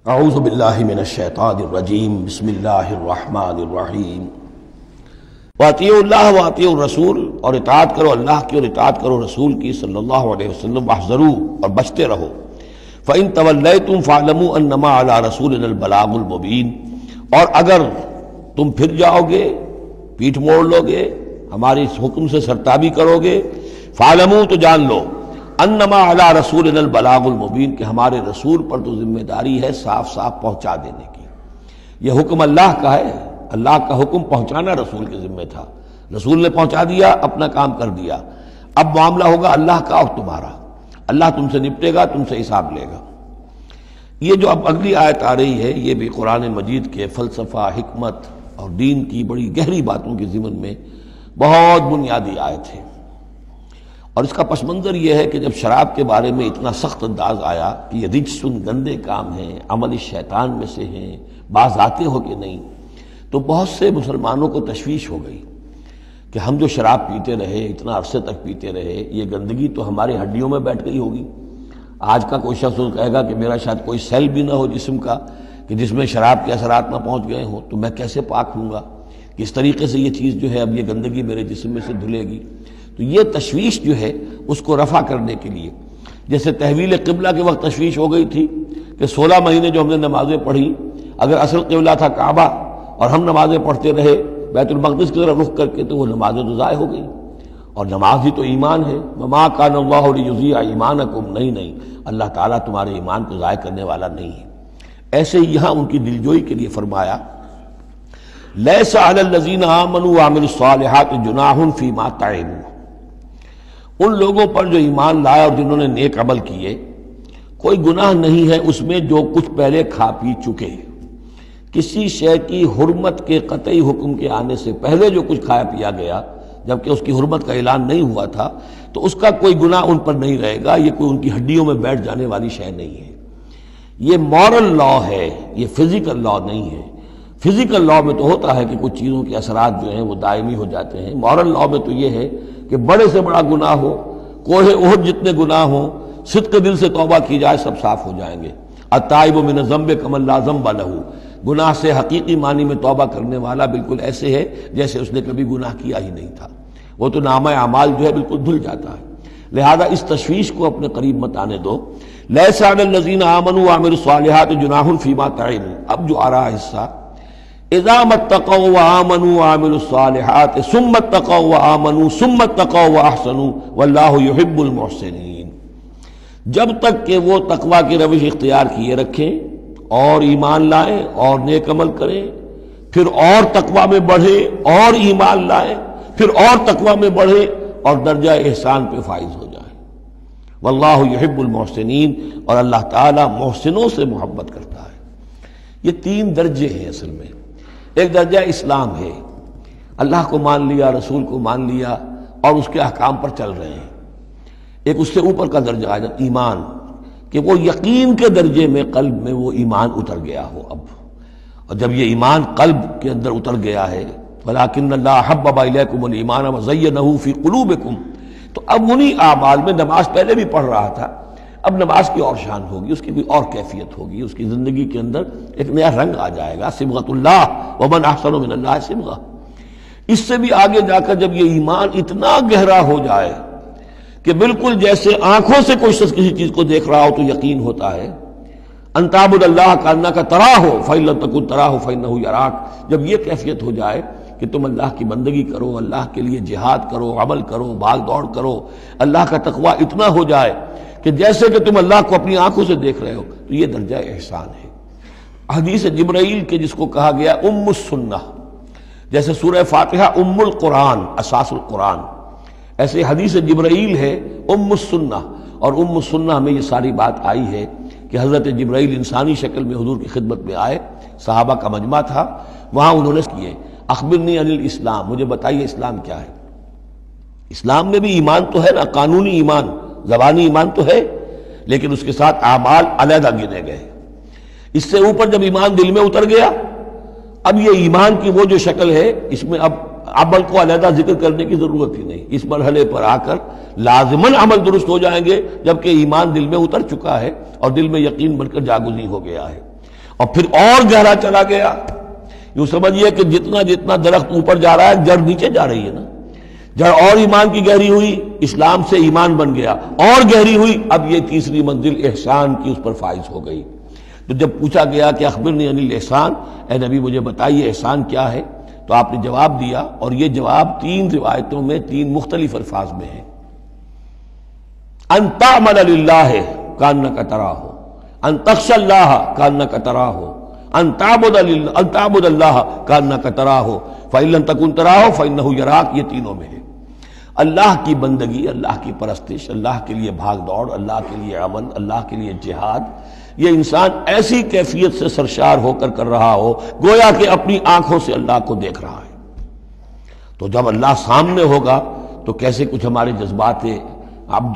اعوذ باللہ من الشیطان الرجیم بسم اللہ الرحمن الرحیم واطیعوا اللہ واطیعوا الرسول، اور اطاعت کرو اللہ کی اور اطاعت کرو رسول کی صلی اللہ علیہ وسلم، واحذروا اور بچتے رہو۔ فإن تولیتم فاعلموا انما علی رسولنا البلاغ المبین، اور اگر تم پھر جاؤ گے، پیٹھ موڑ لو گے، ہمارے اس حکم سے سرتابی کرو گے، فاعلموا تو جان لو انما علی رسولنا البلاغ المبین، کہ ہمارے رسول پر تو ذمہ داری ہے صاف صاف پہنچا دینے کی۔ یہ حکم اللہ کا ہے، اللہ کا حکم پہنچانا رسول کے ذمہ تھا، رسول نے پہنچا دیا، اپنا کام کر دیا۔ اب معاملہ ہوگا اللہ کا اور تمہارا، اللہ تم سے نپٹے گا، تم سے حساب لے گا۔ یہ جو اب اگلی آیت آ رہی ہے، یہ بھی قرآن مجید کے فلسفہ، حکمت اور دین کی بڑی گہری باتوں کے ضمن میں بہت بنیادی آیت ہے۔ اور اس کا پس منظر یہ ہے کہ جب شراب کے بارے میں اتنا سخت انداز آیا کہ یہ رجسن، گندے کام ہیں، عمل شیطان میں سے ہیں، باز آتے ہو کہ نہیں، تو بہت سے مسلمانوں کو تشویش ہو گئی کہ ہم جو شراب پیتے رہے، اتنا عرصے تک پیتے رہے، یہ گندگی تو ہماری ہڈیوں میں بیٹھ گئی ہوگی۔ آج کا کوئی شخص کہے گا کہ میرا شاید کوئی سیل بھی نہ ہو جسم کا کہ جس میں شراب کے اثرات نہ پہنچ گئے ہوں، تو میں کیسے پاک ہوں گا؟ کس طریقے سے یہ چیز جو ہے، اب یہ گندگی میرے جسم میں سے دھلے گی؟ تو یہ تشویش جو ہے اس کو رفع کرنے کے لیے، جیسے تحویل قبلہ کے وقت تشویش ہو گئی تھی کہ 16 مہینے جو ہم نے نمازیں پڑھی، اگر اصل قبلہ تھا کعبہ اور ہم نمازیں پڑھتے رہے بیت المقدس کی طرف رخ کر کے، تو وہ نمازیں تو ضائع ہو گئی۔ اور نماز ہی تو ایمان ہے، وما کان اللہ لیضیع ایمانکم، نہیں اللہ تعالیٰ تمہارے ایمان کو ضائع کرنے والا نہیں ہے۔ ایسے ہی یہاں ان کی دلجوئی کے لیے فرمایا لیس علی الذین آمنوا وعملوا الصالحات جناح فیما طعموا، ان لوگوں پر جو ایمان لائے اور جنہوں نے نیک عمل کیے، کوئی گناہ نہیں ہے اس میں جو کچھ پہلے کھا پی چکے۔ کسی شے کی حرمت کے قطعی حکم کے آنے سے پہلے جو کچھ کھایا پیا گیا، جبکہ اس کی حرمت کا اعلان نہیں ہوا تھا، تو اس کا کوئی گناہ ان پر نہیں رہے گا، یہ کوئی ان کی ہڈیوں میں بیٹھ جانے والی شے نہیں ہے۔ یہ مورل لا ہے، یہ فزیکل لا نہیں ہے۔ فزیکل لا میں تو ہوتا ہے کہ کچھ چیزوں کے اثرات جو ہیں وہ دائمی ہو جاتے ہیں، مورل لا میں تو یہ ہے کہ بڑے سے بڑا گناہ ہو، کوہ احد جتنے گناہ ہوں، صدق دل سے توبہ کی جائے، سب صاف ہو جائیں گے۔ التائب من الذنب کمن لا ذنب لہ، گناہ سے حقیقی معنی میں توبہ کرنے والا بالکل ایسے ہے جیسے اس نے کبھی گناہ کیا ہی نہیں تھا، وہ تو نامہ اعمال جو ہے بالکل دھل جاتا ہے۔ لہذا اس تشویش کو اپنے قریب مت آنے دو۔ لیس علی الذین آمنوا وعملوا الصالحات جناح فیما طعموا، اب جو آ رہا حصہ، اذا اتقوا وآمنوا وعملوا الصالحات ثم اتقوا وآمنوا ثم اتقوا واحسنوا واللہ یحب المحسنین، جب تک کہ وہ تقوی کی روش اختیار کیے رکھیں اور ایمان لائیں اور نیک عمل کریں، پھر اور تقوی میں بڑھیں اور ایمان لائیں، پھر اور تقوی میں بڑھیں اور درجہ احسان پہ فائز ہو جائیں۔ واللہ یحب المحسنین، اور اللہ تعالی محسنوں سے محبت کرتا ہے۔ یہ 3 درجے ہیں اصل میں۔ ایک درجہ اسلام ہے، اللہ کو مان لیا، رسول کو مان لیا اور اس کے احکام پر چل رہے ہیں۔ ایک اس سے اوپر کا درجہ ہے ایمان، کہ وہ یقین کے درجے میں قلب میں وہ ایمان اتر گیا ہو اب، اور جب یہ ایمان قلب کے اندر اتر گیا ہے، وَلَٰكِنَّ اللَّهَ حَبَّبَ إِلَيْكُمُ الْإِيمَانَ وَزَيَّنَهُ فِي قُلُوبِكُمْ، تو اب انہی اعمال میں، نماز پہلے بھی پڑھ رہا تھا، اب نماز کی اور شان ہوگی، اس کی بھی اور کیفیت ہوگی، اس کی زندگی کے اندر ایک نیا رنگ آ جائے گا۔ صبغۃ اللہ ومن احسن من اللہ صبغہ۔ اس سے بھی آگے جا کر جب یہ ایمان اتنا گہرا ہو جائے کہ بالکل جیسے آنکھوں سے کوئی شخص کسی چیز کو دیکھ رہا ہو تو یقین ہوتا ہے، ان تعبد اللہ کانک تراہ فإن لم تکن تراہ فإنہ یراک، جب یہ کیفیت ہو جائے کہ تم اللہ کی بندگی کرو، اللہ کے لیے جہاد کرو، عمل کرو، بھاگ دوڑ کرو، اللہ کا تقویٰ اتنا ہو جائے کہ جیسے کہ تم اللہ کو اپنی آنکھوں سے دیکھ رہے ہو، تو یہ درجہ احسان ہے۔ حدیث جبرائیل کے جس کو کہا گیا ام السنہ، جیسے سورہ فاتحہ ام القرآن، اساس القرآن، ایسے حدیث جبرائیل ہے ام السنہ، اور ام السنہ میں یہ ساری بات آئی ہے کہ حضرت جبرائیل انسانی شکل میں حضور کی خدمت میں آئے، صحابہ کا مجمع تھا، وہاں انہوں نے کیے اخبرنی عن الاسلام، مجھے بتائیے اسلام کیا ہے۔ اسلام میں بھی ایمان تو ہے نا، قانونی ایمان، زبانی ایمان تو ہے، لیکن اس کے ساتھ اعمال علیحدہ گنے گئے۔ اس سے اوپر جب ایمان دل میں اتر گیا، اب یہ ایمان کی وہ جو شکل ہے، اس میں اب عمل کو علیحدہ ذکر کرنے کی ضرورت ہی نہیں۔ اس مرحلے پر آ کر لازماً عمل درست ہو جائیں گے، جبکہ ایمان دل میں اتر چکا ہے اور دل میں یقین بن کر جاگزی ہو گیا ہے۔ اور پھر اور گہرا چلا گیا. یوں سمجھیے کہ جتنا جتنا درخت اوپر جا رہا ہے جڑ نیچے جا رہی ہے نا. جڑ اور ایمان کی گہری ہوئی، اسلام سے ایمان بن گیا، اور گہری ہوئی، اب یہ تیسری منزل احسان کی اس پر فائز ہو گئی. تو جب پوچھا گیا کہ اخبرنی عن الاحسان، اے نبی مجھے بتائیے احسان کیا ہے، تو آپ نے جواب دیا، اور یہ جواب 3 روایتوں میں 3 مختلف الفاظ میں ہے. ان تعمل للہ کانک تراہ، ان تخشى اللہ کانک تراہ، ان تعبد اللہ کانک تراہ فإن لم تکن تراہ فإنہ یراک. یہ تینوں میں ہے. اللہ کی بندگی، اللہ کی پرستش، اللہ کے لیے بھاگ دوڑ، اللہ کے لیے عمل، اللہ کے لیے جہاد، یہ انسان ایسی کیفیت سے سرشار ہو کر رہا ہو گویا کہ اپنی آنکھوں سے اللہ کو دیکھ رہا ہے. تو جب اللہ سامنے ہوگا تو کیسے کچھ ہمارے جذبات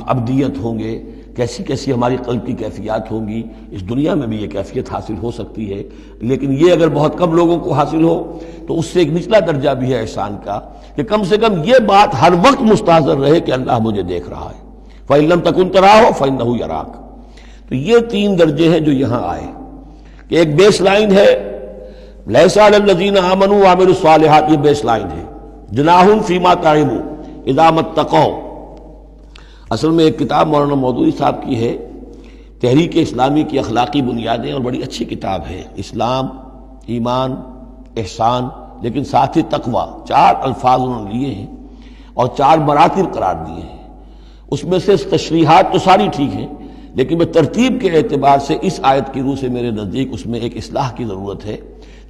عبدیت ہوں گے، کیسی کیسی ہماری قلب کی کیفیات ہوں گی. اس دنیا میں بھی یہ کیفیت حاصل ہو سکتی ہے، لیکن یہ اگر بہت کم لوگوں کو حاصل ہو تو اس سے ایک نچلا درجہ بھی ہے احسان کا، کہ کم سے کم یہ بات ہر وقت مستحضر رہے کہ اللہ مجھے دیکھ رہا ہے. فَإِن لَمْ تَكُن تَرَاهُ فَإِنَّهُ يَرَاكَ. تو یہ 3 درجے ہیں جو یہاں آئے، کہ ایک بیس لائن ہے لَيْسَ عَلَى الَّذِينَ آمَنُوا وَعَمِلُوا الصَّالِحَاتِ، یہ بیس لائن ہے. جُنَاحٌ فِيمَا طَعِمُوا إِذَا مَا اتَّقَوْا. اصل میں ایک کتاب مولانا مودودی صاحب کی ہے، تحریک اسلامی کی اخلاقی بنیادیں، اور بڑی اچھی کتاب ہے. اسلام، ایمان، احسان، لیکن ساتھ ہی تقوی، 4 الفاظ انہوں نے لیے ہیں اور 4 مراتب قرار دیے ہیں. اس میں سے تشریحات تو ساری ٹھیک ہیں، لیکن میں ترتیب کے اعتبار سے اس آیت کی روح سے میرے نزدیک اس میں ایک اصلاح کی ضرورت ہے.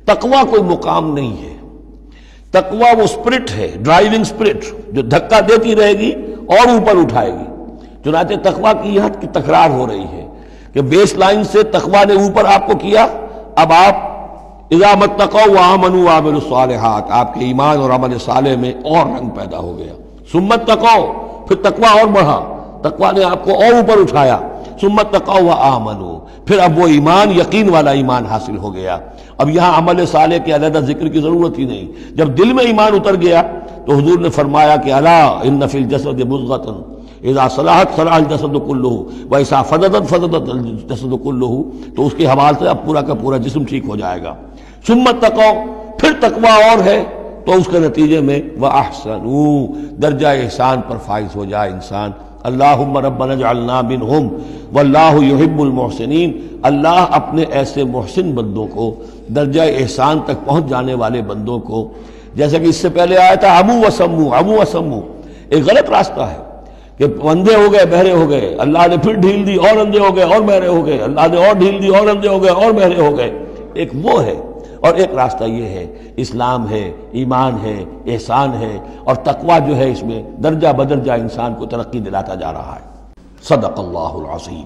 تقوی کوئی مقام نہیں ہے. تقوی وہ اسپرٹ ہے، ڈرائیونگ اسپرٹ، جو دھکا دیتی رہے گی اور اوپر اٹھائے گی. چنانچہ تقوی کی یہاں کی تکرار ہو رہی ہے کہ بیس لائن سے تقوی نے اوپر آپ کو کیا، اب آپ اذا ما اتقوا وآمنوا وعملوا الصالحات، آپ کے ایمان اور عمل صالح میں اور رنگ پیدا ہو گیا. ثم اتقوا، پھر تقوی اور بڑھا، تقوی نے آپ کو اور اوپر اٹھایا. ثم اتقوا وآمنوا، پھر اب وہ ایمان یقین والا ایمان حاصل ہو گیا. اب یہاں عمل صالح کے علیحدہ ذکر کی ضرورت ہی نہیں. جب دل میں ایمان اتر گیا تو حضور نے فرمایا کہ الا ان فی الجسد مضغۃ اذا صلحت صلح الجسد کلہ واذا فسدت فسد الجسد کلہ. تو اس کے حوالے سے اب پورا کا پورا جسم ٹھیک ہو جائے گا. ثم اتقوا، پھر تقوی اور ہے تو اس کے نتیجے میں وَأَحْسَنُوا، درجہ احسان پر فائز ہو جائے انسان. اللہم ربنا اجعلنا منہم واللہ یحب المحسنین. اللہ اپنے ایسے محسن بندوں کو، درجہ احسان تک پہنچ جانے والے بندوں کو، جیسا کہ اس سے پہلے آیا تھا عمو وسمو، ایک غلط راستہ ہے کہ اندھے ہو گئے بہرے ہو گئے، اللہ نے پھر ڈھیل دی اور اندھے ہو گئے اور بہرے ہو گئے، اللہ نے اور ڈھیل دی اور اندھے ہو گئے اور بہرے ہو گئے. ایک وہ ہے، اور ایک راستہ یہ ہے، اسلام ہے، ایمان ہے، احسان ہے، اور تقوی جو ہے اس میں درجہ بدرجہ انسان کو ترقی دلاتا جا رہا ہے. صدق اللہ العظیم.